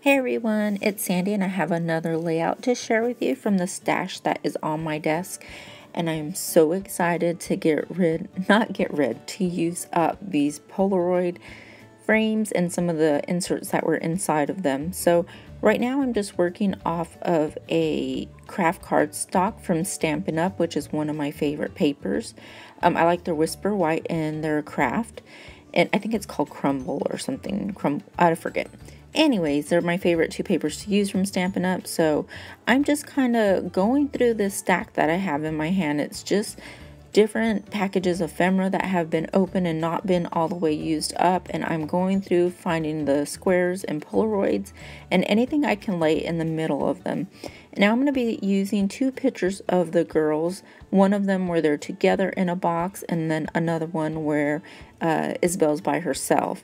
Hey everyone, it's Sandy and I have another layout to share with you from the stash that is on my desk. And I am so excited to to use up these Polaroid frames and some of the inserts that were inside of them. So right now I'm just working off of a craft card stock from Stampin' Up, which is one of my favorite papers. I like their Whisper White and their craft. And I think it's called Crumble or something. I forget. Anyways, they're my favorite two papers to use from Stampin' Up. So I'm just kind of going through this stack that I have in my hand. It's just different packages of ephemera that have been open and not been all the way used up. And I'm going through finding the squares and Polaroids and anything I can lay in the middle of them. Now I'm going to be using two pictures of the girls. One of them where they're together in a box, and then another one where Isabel's by herself.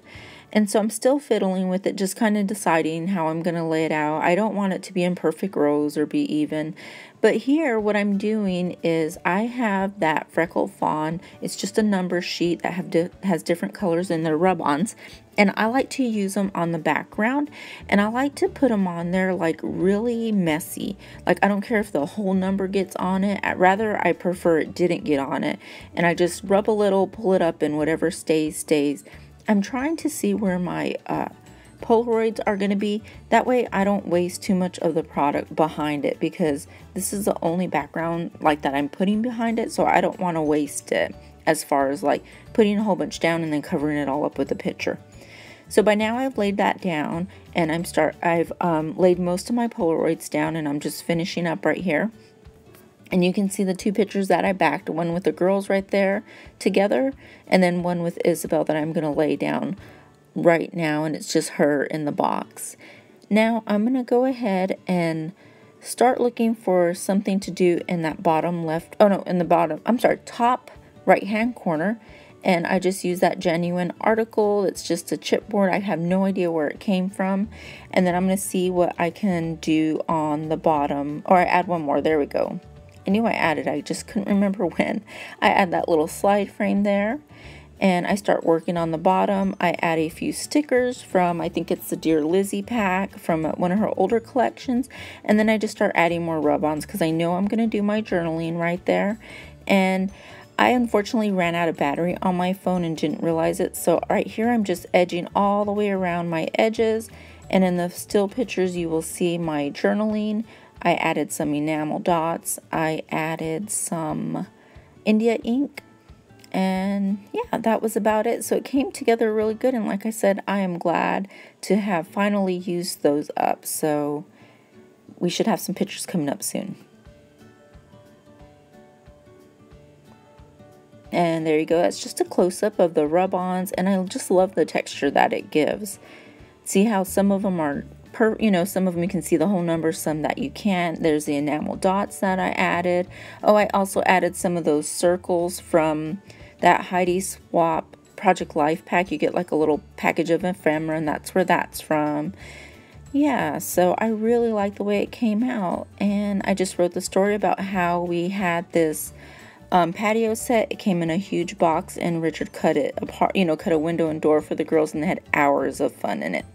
And so I'm still fiddling with it, just kind of deciding how I'm going to lay it out. I don't want it to be in perfect rows or be even. But here, what I'm doing is I have that Freckle Fawn. It's just a number sheet that has different colors in their rub-ons. And I like to use them on the background. And I like to put them on there like really messy. Like I don't care if the whole number gets on it. Rather, I prefer it didn't get on it. And I just rub a little, pull it up, and whatever stays, stays. I'm trying to see where my Polaroids are going to be. That way I don't waste too much of the product behind it, because this is the only background like that I'm putting behind it, so I don't want to waste it as far as like putting a whole bunch down and then covering it all up with a picture. So by now I've laid that down, and I've laid most of my Polaroids down, and I'm just finishing up right here. And you can see the two pictures that I backed, one with the girls right there together, and then one with Isabel that I'm going to lay down right now, and it's just her in the box. Now I'm going to go ahead and start looking for something to do in that top right hand corner. And I just use that Genuine article. It's just a chipboard. I have no idea where it came from. And then I'm going to see what I can do on the bottom, or I add one more. There we go. I knew I added, I just couldn't remember when. I add that little slide frame there, and I start working on the bottom. I add a few stickers from, I think it's the Dear Lizzie pack from one of her older collections, and then I just start adding more rub-ons because I know I'm going to do my journaling right there. And I unfortunately ran out of battery on my phone and didn't realize it, so right here I'm just edging all the way around my edges, and in the still pictures you will see my journaling. I added some enamel dots, I added some India ink, and yeah, that was about it. So it came together really good, and like I said, I am glad to have finally used those up. So we should have some pictures coming up soon. And there you go, that's just a close-up of the rub-ons, and I just love the texture that it gives. See how some of them are some of them you can see the whole number, some that you can't. There's the enamel dots that I added. Oh, I also added some of those circles from that Heidi Swapp Project Life pack. You get like a little package of ephemera, and that's where that's from. Yeah, so I really like the way it came out, and I just wrote the story about how we had this patio set. It came in a huge box, and Richard cut it apart, cut a window and door for the girls, and they had hours of fun in it.